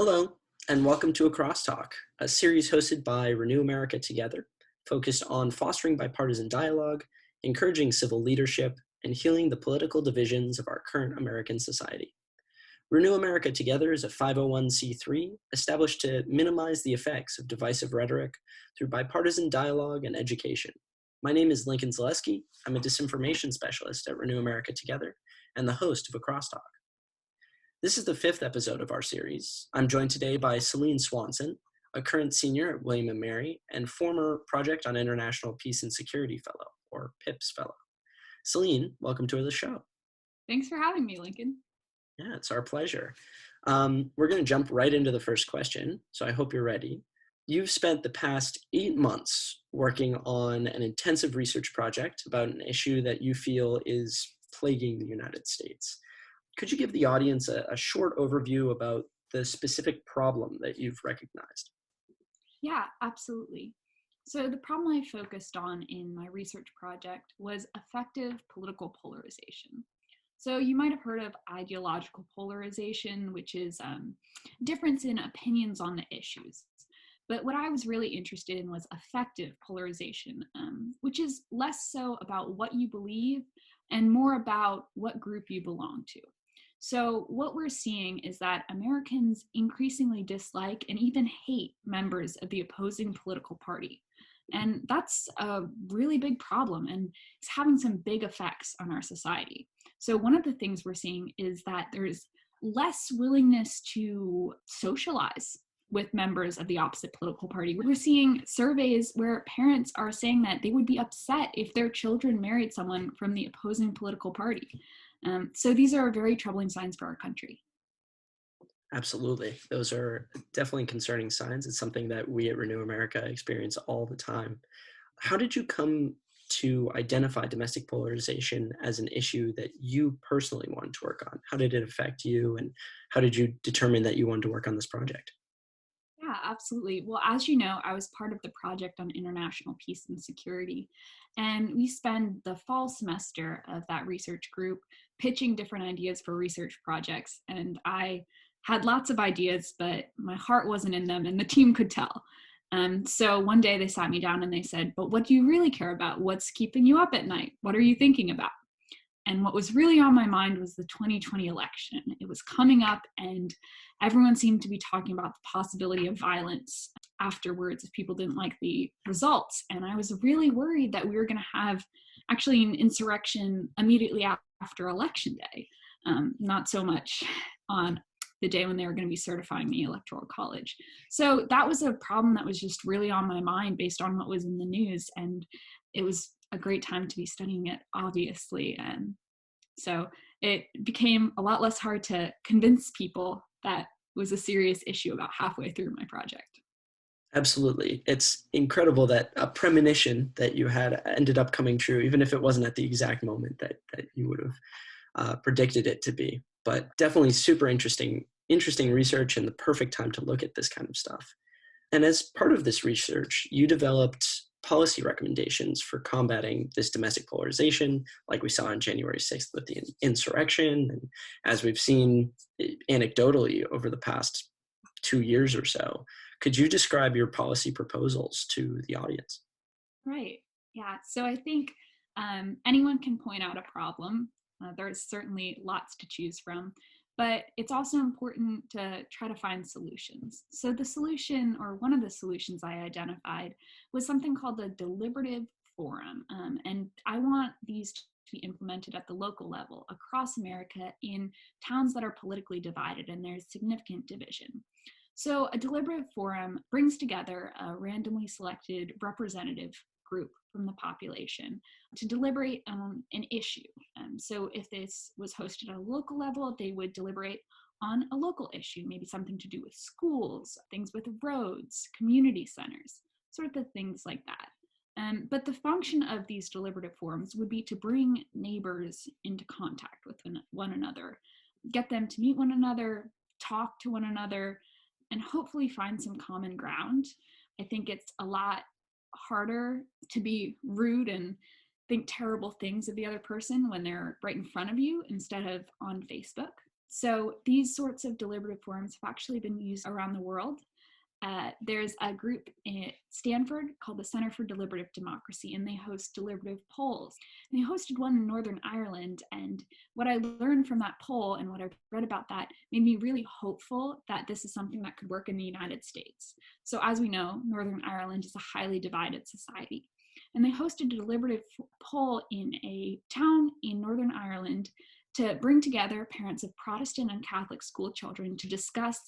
Hello, and welcome to A Crosstalk, a series hosted by Renew America Together, focused on fostering bipartisan dialogue, encouraging civil leadership, and healing the political divisions of our current American society. Renew America Together is a 501c3 established to minimize the effects of divisive rhetoric through bipartisan dialogue and education. My name is Lincoln Zaleski. I'm a disinformation specialist at Renew America Together and the host of A Crosstalk. This is the fifth episode of our series. I'm joined today by Selene Swanson, a current senior at William & Mary and former Project on International Peace and Security Fellow, or PIPS Fellow. Selene, welcome to the show. Thanks for having me, Lincoln. Yeah, it's our pleasure. We're going to jump right into the first question, so I hope you're ready. You've spent the past 8 months working on an intensive research project about an issue that you feel is plaguing the United States. Could you give the audience a short overview about the specific problem that you've recognized? Yeah, absolutely. So the problem I focused on in my research project was effective political polarization. So you might have heard of ideological polarization, which is difference in opinions on the issues. But what I was really interested in was effective polarization, which is less so about what you believe and more about what group you belong to. So what we're seeing is that Americans increasingly dislike and even hate members of the opposing political party. And that's a really big problem, and it's having some big effects on our society. So one of the things we're seeing is that there's less willingness to socialize with members of the opposite political party. We're seeing surveys where parents are saying that they would be upset if their children married someone from the opposing political party. So these are very troubling signs for our country. Absolutely. Those are definitely concerning signs. It's something that we at Renew America experience all the time. How did you come to identify domestic polarization as an issue that you personally wanted to work on? How did it affect you, and how did you determine that you wanted to work on this project? Yeah, absolutely. Well, as you know, I was part of the Project on International Peace and Security, and we spend the fall semester of that research group pitching different ideas for research projects. And I had lots of ideas, but my heart wasn't in them, and the team could tell. So one day they sat me down and they said, "But what do you really care about? What's keeping you up at night? What are you thinking about?" And what was really on my mind was the 2020 election. It was coming up, and everyone seemed to be talking about the possibility of violence afterwards if people didn't like the results. And I was really worried that we were going to have actually an insurrection immediately after Election Day, not so much on the day when they were going to be certifying the Electoral College. So that was a problem that was just really on my mind based on what was in the news. And it was a great time to be studying it, obviously. And so it became a lot less hard to convince people that it was a serious issue about halfway through my project. Absolutely. It's incredible that a premonition that you had ended up coming true, even if it wasn't at the exact moment that you would have predicted it to be. But definitely super interesting research and the perfect time to look at this kind of stuff. And as part of this research, you developed policy recommendations for combating this domestic polarization, like we saw on January 6th with the insurrection, and as we've seen anecdotally over the past 2 years or so. Could you describe your policy proposals to the audience? Right. Yeah. So I think anyone can point out a problem. There's certainly lots to choose from, but it's also important to try to find solutions. So the solution, or one of the solutions I identified, was something called the Deliberative Forum. And I want these to be implemented at the local level across America in towns that are politically divided and there's significant division. So a deliberative forum brings together a randomly selected representative group from the population to deliberate on an issue. So if this was hosted at a local level, they would deliberate on a local issue, maybe something to do with schools, things with roads, community centers, sort of things like that. But the function of these deliberative forums would be to bring neighbors into contact with one another, get them to meet one another, talk to one another, and hopefully find some common ground. I think it's a lot harder to be rude and think terrible things of the other person when they're right in front of you instead of on Facebook. So these sorts of deliberative forums have actually been used around the world. There's a group at Stanford called the Center for Deliberative Democracy, and they host deliberative polls. And they hosted one in Northern Ireland, and what I learned from that poll and what I read about that made me really hopeful that this is something that could work in the United States. So as we know, Northern Ireland is a highly divided society. And they hosted a deliberative poll in a town in Northern Ireland to bring together parents of Protestant and Catholic school children to discuss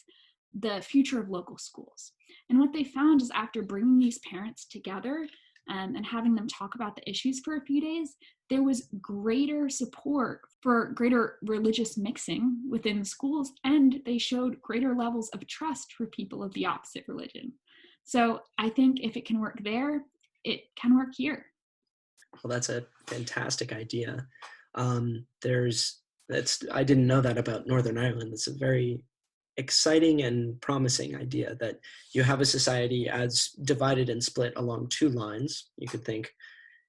the future of local schools. And what they found is after bringing these parents together and having them talk about the issues for a few days, there was greater support for greater religious mixing within schools, and they showed greater levels of trust for people of the opposite religion. So I think if it can work there, it can work here. Well, that's a fantastic idea. I didn't know that about Northern Ireland. It's a very exciting and promising idea that you have a society as divided and split along two lines. You could think,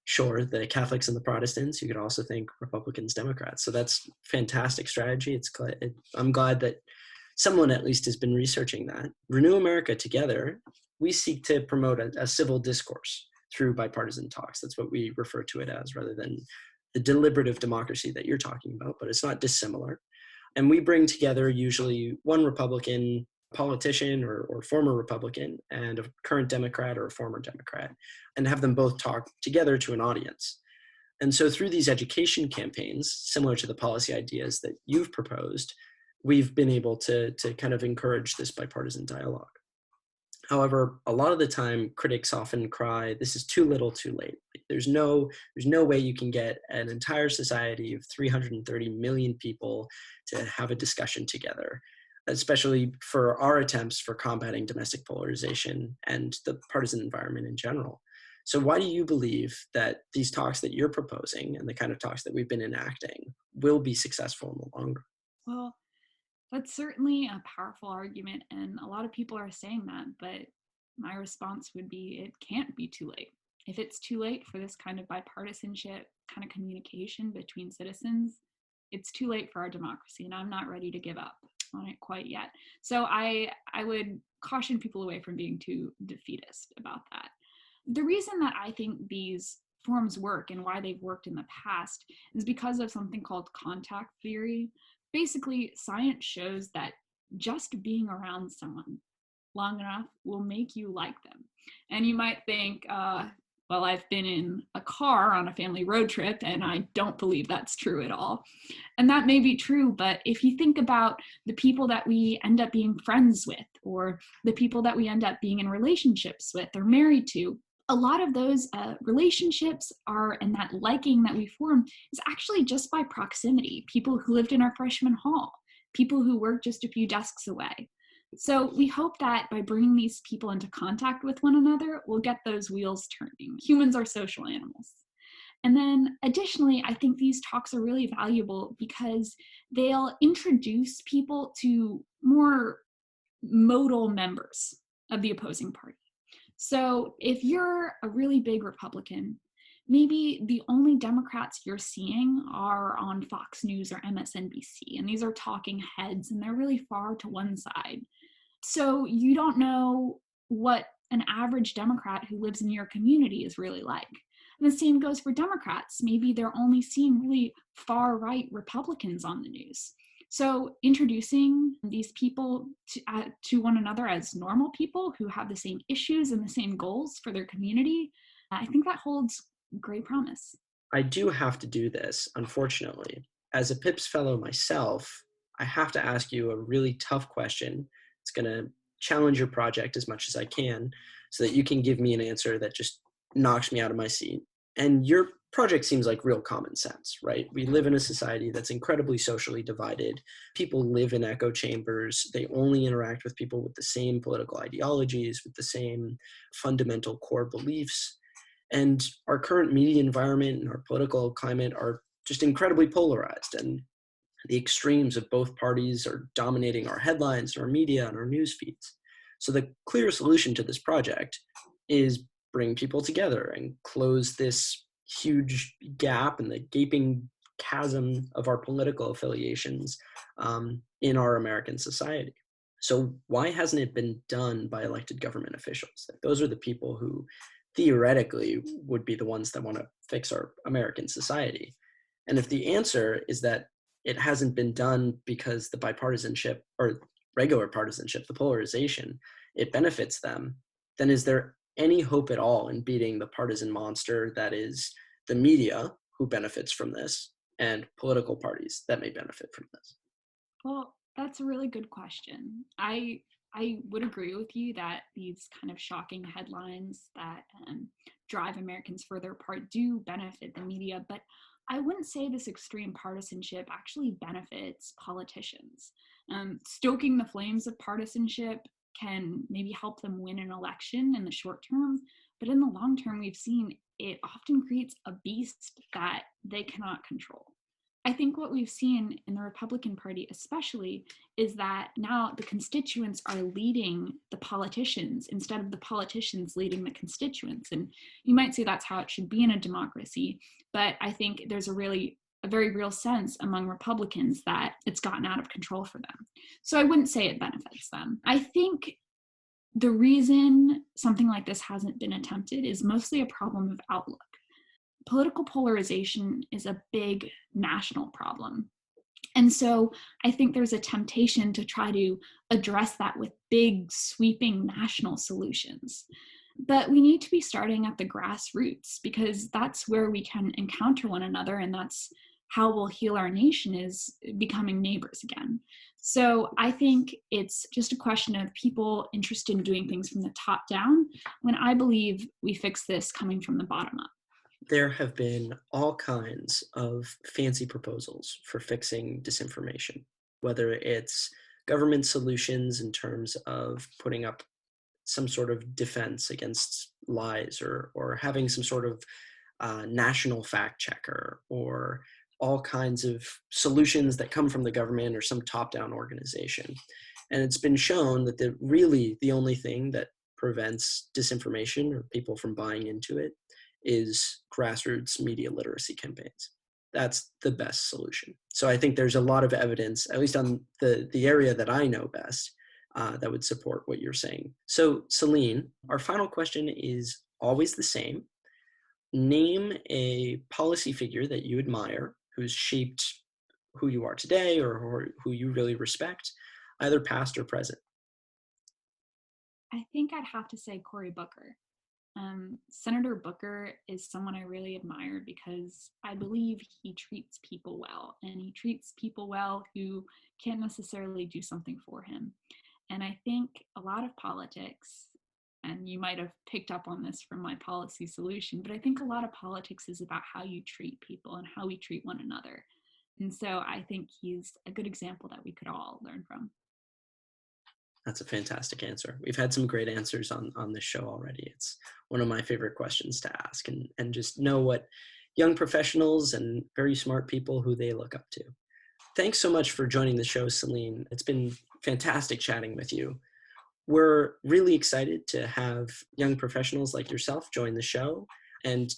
sure, the Catholics and the Protestants. You could also think Republicans, Democrats. So that's fantastic strategy. I'm glad that someone at least has been researching that. Renew America Together, we seek to promote a civil discourse through bipartisan talks. That's what we refer to it as, rather than the deliberative democracy that you're talking about, but it's not dissimilar. And we bring together usually one Republican politician or former Republican and a current Democrat or a former Democrat, and have them both talk together to an audience. And so through these education campaigns, similar to the policy ideas that you've proposed, we've been able to kind of encourage this bipartisan dialogue. However, a lot of the time, critics often cry, this is too little, too late. There's no way you can get an entire society of 330 million people to have a discussion together, especially for our attempts for combating domestic polarization and the partisan environment in general. So why do you believe that these talks that you're proposing and the kind of talks that we've been enacting will be successful in the long run? Well, that's certainly a powerful argument, and a lot of people are saying that, but my response would be it can't be too late. If it's too late for this kind of bipartisanship, kind of communication between citizens, it's too late for our democracy, and I'm not ready to give up on it quite yet. So I would caution people away from being too defeatist about that. The reason that I think these forms work and why they've worked in the past is because of something called contact theory. Basically, science shows that just being around someone long enough will make you like them. And you might think, well, I've been in a car on a family road trip, and I don't believe that's true at all. And that may be true, but if you think about the people that we end up being friends with, or the people that we end up being in relationships with or married to, a lot of those relationships and that liking that we form is actually just by proximity. People who lived in our freshman hall, people who worked just a few desks away. So we hope that by bringing these people into contact with one another, we'll get those wheels turning. Humans are social animals. And then additionally, I think these talks are really valuable because they'll introduce people to more modal members of the opposing party. So if you're a really big Republican, maybe the only Democrats you're seeing are on Fox News or MSNBC, and these are talking heads, and they're really far to one side. So you don't know what an average Democrat who lives in your community is really like. And the same goes for Democrats. Maybe they're only seeing really far-right Republicans on the news. So introducing these people to one another as normal people who have the same issues and the same goals for their community, I think that holds great promise. I do have to do this, unfortunately. As a PIPS fellow myself, I have to ask you a really tough question. It's going to challenge your project as much as I can so that you can give me an answer that just knocks me out of my seat. And your project seems like real common sense, right? We live in a society that's incredibly socially divided. People live in echo chambers. They only interact with people with the same political ideologies, with the same fundamental core beliefs. And our current media environment and our political climate are just incredibly polarized. And the extremes of both parties are dominating our headlines, our media, and our news feeds. So the clear solution to this project is bring people together and close this huge gap and the gaping chasm of our political affiliations in our American society. So why hasn't it been done by elected government officials? Like, those are the people who theoretically would be the ones that want to fix our American society. And if the answer is that it hasn't been done because the bipartisanship or regular partisanship, the polarization, it benefits them, then is there any hope at all in beating the partisan monster that is the media, who benefits from this, and political parties that may benefit from this? Well, that's a really good question. I would agree with you that these kind of shocking headlines that drive Americans further apart do benefit the media, but I wouldn't say this extreme partisanship actually benefits politicians. Stoking the flames of partisanship can maybe help them win an election in the short term, but in the long term, we've seen it often creates a beast that they cannot control. I think what we've seen in the Republican Party, especially, is that now the constituents are leading the politicians instead of the politicians leading the constituents. And you might say that's how it should be in a democracy, but I think there's a very real sense among Republicans that it's gotten out of control for them. So I wouldn't say it benefits them. I think the reason something like this hasn't been attempted is mostly a problem of outlook. Political polarization is a big national problem. And so I think there's a temptation to try to address that with big, sweeping national solutions. But we need to be starting at the grassroots, because that's where we can encounter one another, and that's how we'll heal our nation, is becoming neighbors again. So I think it's just a question of people interested in doing things from the top down, when I believe we fix this coming from the bottom up. There have been all kinds of fancy proposals for fixing disinformation, whether it's government solutions in terms of putting up some sort of defense against lies, or having some sort of national fact checker, or all kinds of solutions that come from the government or some top-down organization. And it's been shown that the only thing that prevents disinformation or people from buying into it is grassroots media literacy campaigns. That's the best solution. So I think there's a lot of evidence, at least on the area that I know best, that would support what you're saying. So Selene, our final question is always the same. Name a policy figure that you admire who's shaped who you are today, or who you really respect, either past or present. I think I'd have to say Cory Booker. Senator Booker is someone I really admire because I believe he treats people well, and he treats people well who can't necessarily do something for him. And I think a lot of politics, and you might have picked up on this from my policy solution, but I think a lot of politics is about how you treat people and how we treat one another. And so I think he's a good example that we could all learn from. That's a fantastic answer. We've had some great answers on this show already. It's one of my favorite questions to ask, and just know what young professionals and very smart people who they look up to. Thanks so much for joining the show, Selene. It's been fantastic chatting with you. We're really excited to have young professionals like yourself join the show and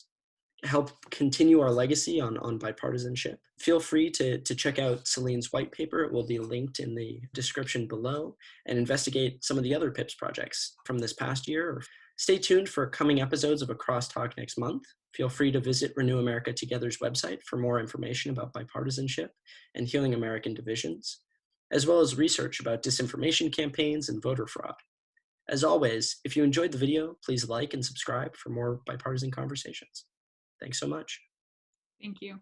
help continue our legacy on bipartisanship. Feel free to check out Selene's white paper. It will be linked in the description below, and investigate some of the other PIPS projects from this past year. Stay tuned for coming episodes of Across Talk next month. Feel free to visit Renew America Together's website for more information about bipartisanship and healing American divisions, as well as research about disinformation campaigns and voter fraud. As always, if you enjoyed the video, please like and subscribe for more bipartisan conversations. Thanks so much. Thank you.